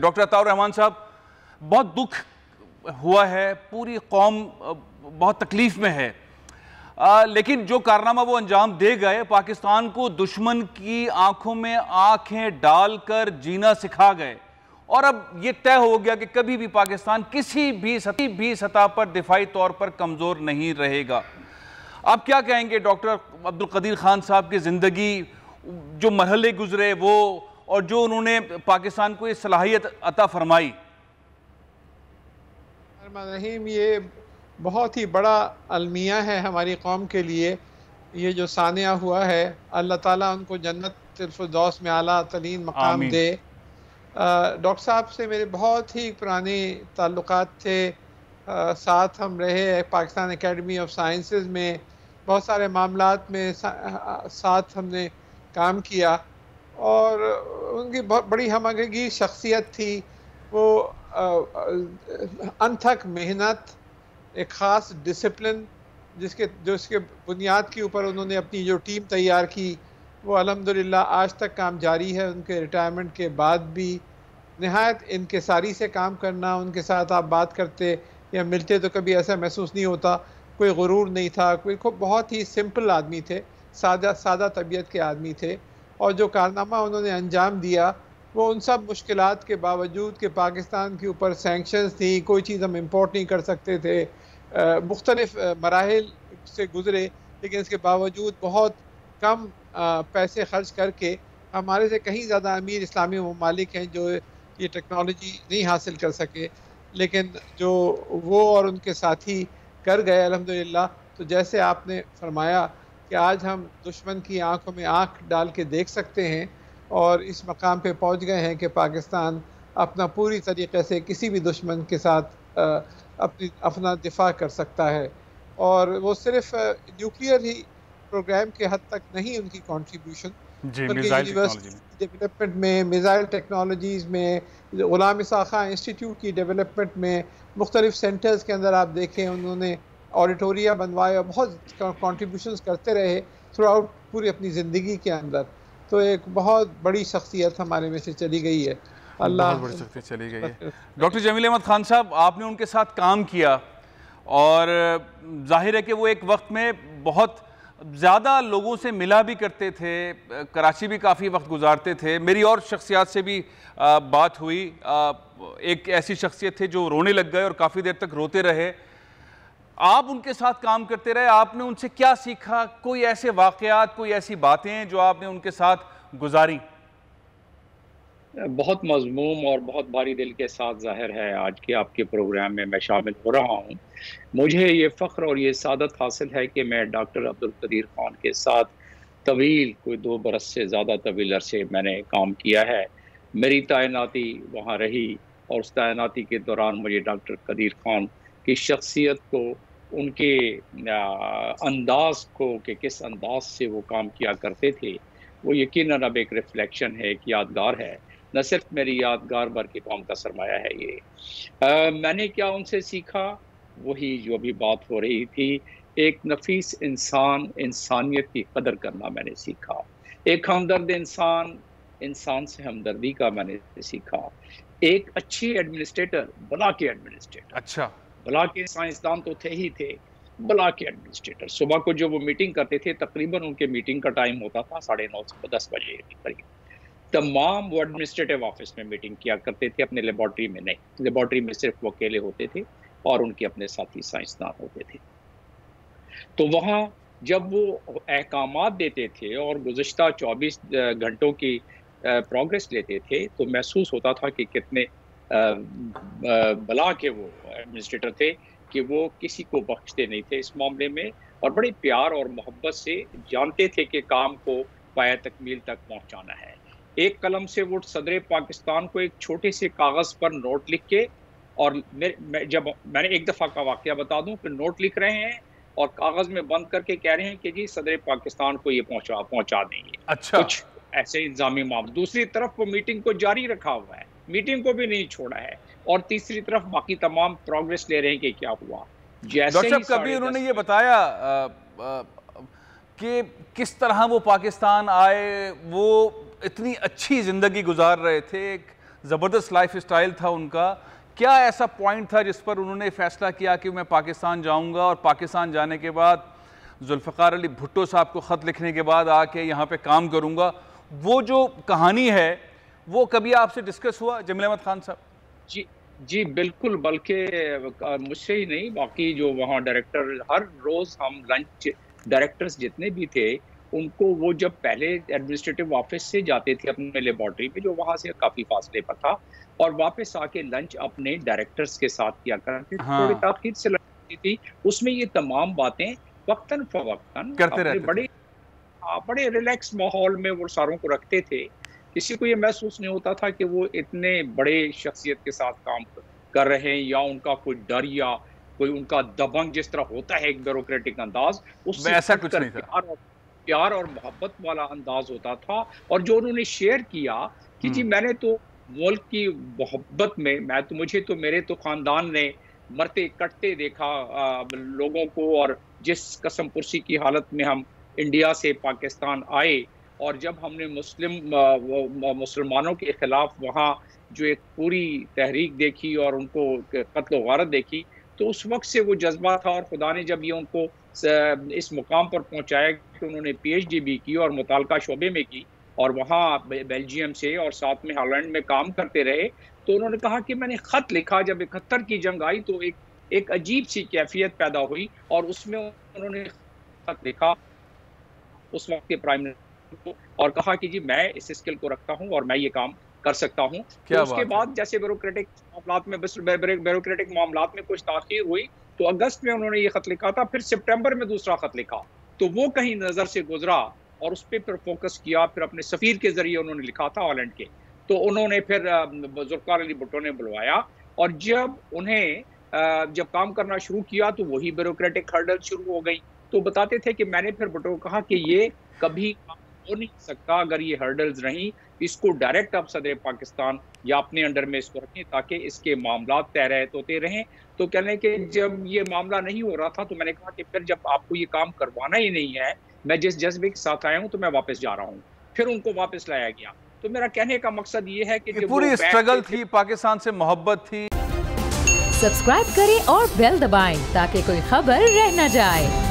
Doctor Ataur Rahman साहब, बहुत दुख हुआ है, पूरी कौम बहुत तकलीफ में है, लेकिन जो कारनामा वो अंजाम दे गए, पाकिस्तान को दुश्मन की आंखों में आंखें डालकर जीना सिखा गए। और अब ये तय हो गया कि कभी भी पाकिस्तान किसी भी सतह पर दिफाई तौर पर कमज़ोर नहीं रहेगा। आप क्या कहेंगे डॉक्टर अब्दुल कदीर खान साहब की ज़िंदगी, जो मरहले गुजरे वो, और जो उन्होंने पाकिस्तान को ये सलाहियत अता फरमाई? रहीम, ये बहुत ही बड़ा अलमिया है हमारी कौम के लिए। ये जो सानिया हुआ है, अल्लाह ताला उनको जन्नत फिरदौस में आला तरीन मकाम दे। डॉक्टर साहब से मेरे बहुत ही पुराने ताल्लुकात थे, साथ हम रहे पाकिस्तान एकेडमी ऑफ साइंसेस में, बहुत सारे मामलात में साथ हमने काम किया और उनकी बहुत बड़ी हमअगी शख्सियत थी। वो अनथक मेहनत, एक ख़ास डिसिप्लिन जिसके बुनियाद के ऊपर उन्होंने अपनी जो टीम तैयार की, वो अल्हम्दुलिल्लाह आज तक काम जारी है। उनके रिटायरमेंट के बाद भी नहायत इनकिसारी से काम करना। उनके साथ आप बात करते या मिलते तो कभी ऐसा महसूस नहीं होता, कोई गुरूर नहीं था, कोई बहुत ही सिंपल आदमी थे, सादा तबीयत के आदमी थे। और जो कारनामा उन्होंने अंजाम दिया, वो उन सब मुश्किलात के बावजूद कि पाकिस्तान के ऊपर सैंक्शंस थी, कोई चीज़ हम इम्पोर्ट नहीं कर सकते थे, मुख्तलिफ मराहिल से गुज़रे, लेकिन इसके बावजूद बहुत कम पैसे खर्च करके हमारे से कहीं ज़्यादा अमीर इस्लामी ममालिक हैं जो ये टेक्नोलॉजी नहीं हासिल कर सके, लेकिन जो वो और उनके साथी कर गए अल्हम्दुलिल्लाह। तो जैसे आपने फरमाया कि आज हम दुश्मन की आंखों में आंख डाल के देख सकते हैं और इस मकाम पे पहुंच गए हैं कि पाकिस्तान अपना पूरी तरीके से किसी भी दुश्मन के साथ अपना दिफा कर सकता है। और वो सिर्फ न्यूक्लियर ही प्रोग्राम के हद तक नहीं उनकी कंट्रीब्यूशन, बल्कि यूनिवर्सिटी डेवलपमेंट में, मिसाइल टेक्नोलॉजीज़ में, ग़ुलाम इसा खां इंस्टीट्यूट की डेवलपमेंट में, मुख्तलिफ सेंटर्स के अंदर आप देखें उन्होंने ऑडिटोरिया बनवाए और बहुत कंट्रीब्यूशंस करते रहे थ्रू आउट पूरी अपनी ज़िंदगी के अंदर। तो एक बहुत बड़ी शख्सियत हमारे में से चली गई है। अल्लाह, बहुत बड़ी शख्सियत चली गई है। डॉक्टर जमील अहमद खान साहब, आपने उनके साथ काम किया और जाहिर है कि वो एक वक्त में बहुत ज़्यादा लोगों से मिला भी करते थे, कराची भी काफ़ी वक्त गुजारते थे। मेरी और शख्सियात से भी बात हुई, एक ऐसी शख्सियत थे जो रोने लग गए और काफ़ी देर तक रोते रहे। आप उनके साथ काम करते रहे, आपने उनसे क्या सीखा? कोई ऐसे वाक़यात, कोई ऐसी बातें जो आपने उनके साथ गुजारी? बहुत मज़मूम और बहुत भारी दिल के साथ ज़ाहिर है आज के आपके प्रोग्राम में मैं शामिल हो रहा हूँ। मुझे ये फ़ख्र और ये सादत हासिल है कि मैं डॉक्टर अब्दुल कदीर खान के साथ तवील, कोई 2 बरस से ज़्यादा तवील अरसे मैंने काम किया है। मेरी तैनाती वहाँ रही और उस तैनाती के दौरान मुझे डॉक्टर कदीर खान की शख्सियत को, उनके अंदाज़ को कि किस अंदाज से वो काम किया करते थे, वो यकीनन अब एक रिफ्लेक्शन है, एक यादगार है। न सिर्फ मेरी यादगार बल्कि कौम का सरमाया है ये। मैंने क्या उनसे सीखा? वही जो अभी बात हो रही थी, एक नफीस इंसान, इंसानियत की कदर करना मैंने सीखा। एक हमदर्द इंसान, इंसान से हमदर्दी का मैंने सीखा। एक अच्छी एडमिनिस्ट्रेटर, भला के एडमिनिस्ट्रेटर, अच्छा, भला के साइंसदान तो थे ही थे, भला के एडमिनिस्ट्रेटर। सुबह को जो वो मीटिंग करते थे, तकरीबन उनके मीटिंग का टाइम होता था 9:30 से 10 बजे के करीब। तमाम वो एडमिनिस्ट्रेटिव ऑफिस में मीटिंग किया करते थे, अपने लेबॉर्ट्री में नहीं। लेबॉर्ट्री में सिर्फ वो अकेले होते थे और उनके अपने साथी साइंसदान होते थे। तो वहाँ जब वो अहकामात देते थे और गुज़िश्ता 24 घंटों की प्रोग्रेस लेते थे, तो महसूस होता था कि कितने भला के वो एडमिनिस्ट्रेटर थे कि वो किसी को बख्शते नहीं थे इस मामले में, और बड़े प्यार और मोहब्बत से जानते थे कि काम को पाया तकमील तक पहुँचाना है। एक कलम से वो सदर पाकिस्तान को एक छोटे से कागज़ पर नोट लिख के, और जब मैंने एक दफ़ा का वाक़या बता दूं कि नोट लिख रहे हैं और कागज़ में बंद करके कह रहे हैं कि जी सदर पाकिस्तान को ये पहुंचा देंगे। अच्छा, कुछ ऐसे इंतजामी मामले। दूसरी तरफ वो मीटिंग को जारी रखा हुआ है, मीटिंग को भी नहीं छोड़ा है, और तीसरी तरफ बाकी तमाम प्रोग्रेस ले रहे हैं कि क्या हुआ। डॉक्टर साहब, कभी उन्होंने ये बताया कि किस तरह वो पाकिस्तान आए, वो इतनी अच्छी ज़िंदगी गुजार रहे थे, एक ज़बरदस्त लाइफ स्टाइल था उनका। क्या ऐसा पॉइंट था जिस पर उन्होंने फैसला किया कि मैं पाकिस्तान जाऊंगा, और पाकिस्तान जाने के बाद जुल्फ़िकार अली भुट्टो साहब को ख़त लिखने के बाद आके यहाँ पे काम करूंगा? वो जो कहानी है वो कभी आपसे डिस्कस हुआ जमील अहमद खान साहब? जी बिल्कुल, बल्कि मुझसे ही नहीं, बाकी जो वहाँ डायरेक्टर, हर रोज़ हम लंच, डायरेक्टर्स जितने भी थे उनको, वो जब पहले एडमिनिस्ट्रेटिव ऑफिस से जाते थे अपने लेबॉर्ट्री में जो वहाँ से काफ़ी फासले पर था, और वापस आके लंच अपने डायरेक्टर्स के साथ किया करते थे। थोड़ी ताख़ीर से लगती थी, उसमें ये तमाम बातें वक्तन फवक्तन करते रहते, बड़े रिलैक्स माहौल में वो सारों को रखते थे। किसी को ये महसूस नहीं होता था कि वो इतने बड़े शख्सियत के साथ काम कर रहे हैं, या उनका कोई डर या कोई उनका दबंग जिस तरह होता है एक ब्यूरोक्रेटिक अंदाज, उससे ऐसा कुछ नहीं था। प्यार और मोहब्बत वाला अंदाज होता था। और जो उन्होंने शेयर किया कि जी मैंने तो मुल्क की मोहब्बत में, मुझे तो मेरे तो खानदान ने मरते कटते देखा लोगों को, और जिस कसम पुरसी की हालत में हम इंडिया से पाकिस्तान आए, और जब हमने मुसलमानों के खिलाफ वहाँ जो एक पूरी तहरीक देखी और उनको कत्ल वारत देखी, तो उस वक्त से वो जज्बा था। और खुदा ने जब ये उनको इस मुकाम पर पहुँचाया कि उन्होंने PhD भी की और मुतालका शोबे में की, और वहाँ बेल्जियम से और साथ में हॉलैंड में काम करते रहे, तो उन्होंने कहा कि मैंने ख़त लिखा जब 71 की जंग आई तो एक अजीब सी कैफियत पैदा हुई, और उसमें उन्होंने ख़त लिखा उस वक्त के प्राइम मिनिस्टर को, और कहा कि जी मैं इस स्किल को रखता हूं और मैं ये काम कर सकता हूं। तो उसके बाद जैसे ब्यूरोक्रेटिक मामलात में कुछ ताख़ीर हुई, तो अगस्त में उन्होंने ये खत लिखा था, फिर सितंबर में दूसरा खत लिखा, तो वो कहीं नज़र से गुजरा और उस पर फिर फोकस किया। फिर अपने सफ़ीर के जरिए उन्होंने लिखा था हॉलैंड के, तो उन्होंने फिर जुल्फ़िकार अली भुट्टो ने बुलवाया, और जब उन्हें जब काम करना शुरू किया तो वही ब्यूरोक्रेटिक हर्डल शुरू हो गई। तो बताते थे कि मैंने फिर भुट्टो को कहा कि ये कभी हो नहीं सकता अगर ये हर्डल्स रहीं, इसको डायरेक्ट आप सदर पाकिस्तान या अपने अंडर में इसको रखें ताकि इसके मामला तय रहते होते रहें। तो कहने के जब ये मामला नहीं हो रहा था तो मैंने कहा कि फिर जब आपको ये काम करवाना ही नहीं है, मैं जिस जज्बे के साथ आया हूँ तो मैं वापस जा रहा हूँ। फिर उनको वापस लाया गया। तो मेरा कहने का मकसद ये है कि पूरी स्ट्रगल थी, पाकिस्तान से मोहब्बत थी। सब्सक्राइब करें और बेल दबाएं ताकि कोई खबर रह न जाए।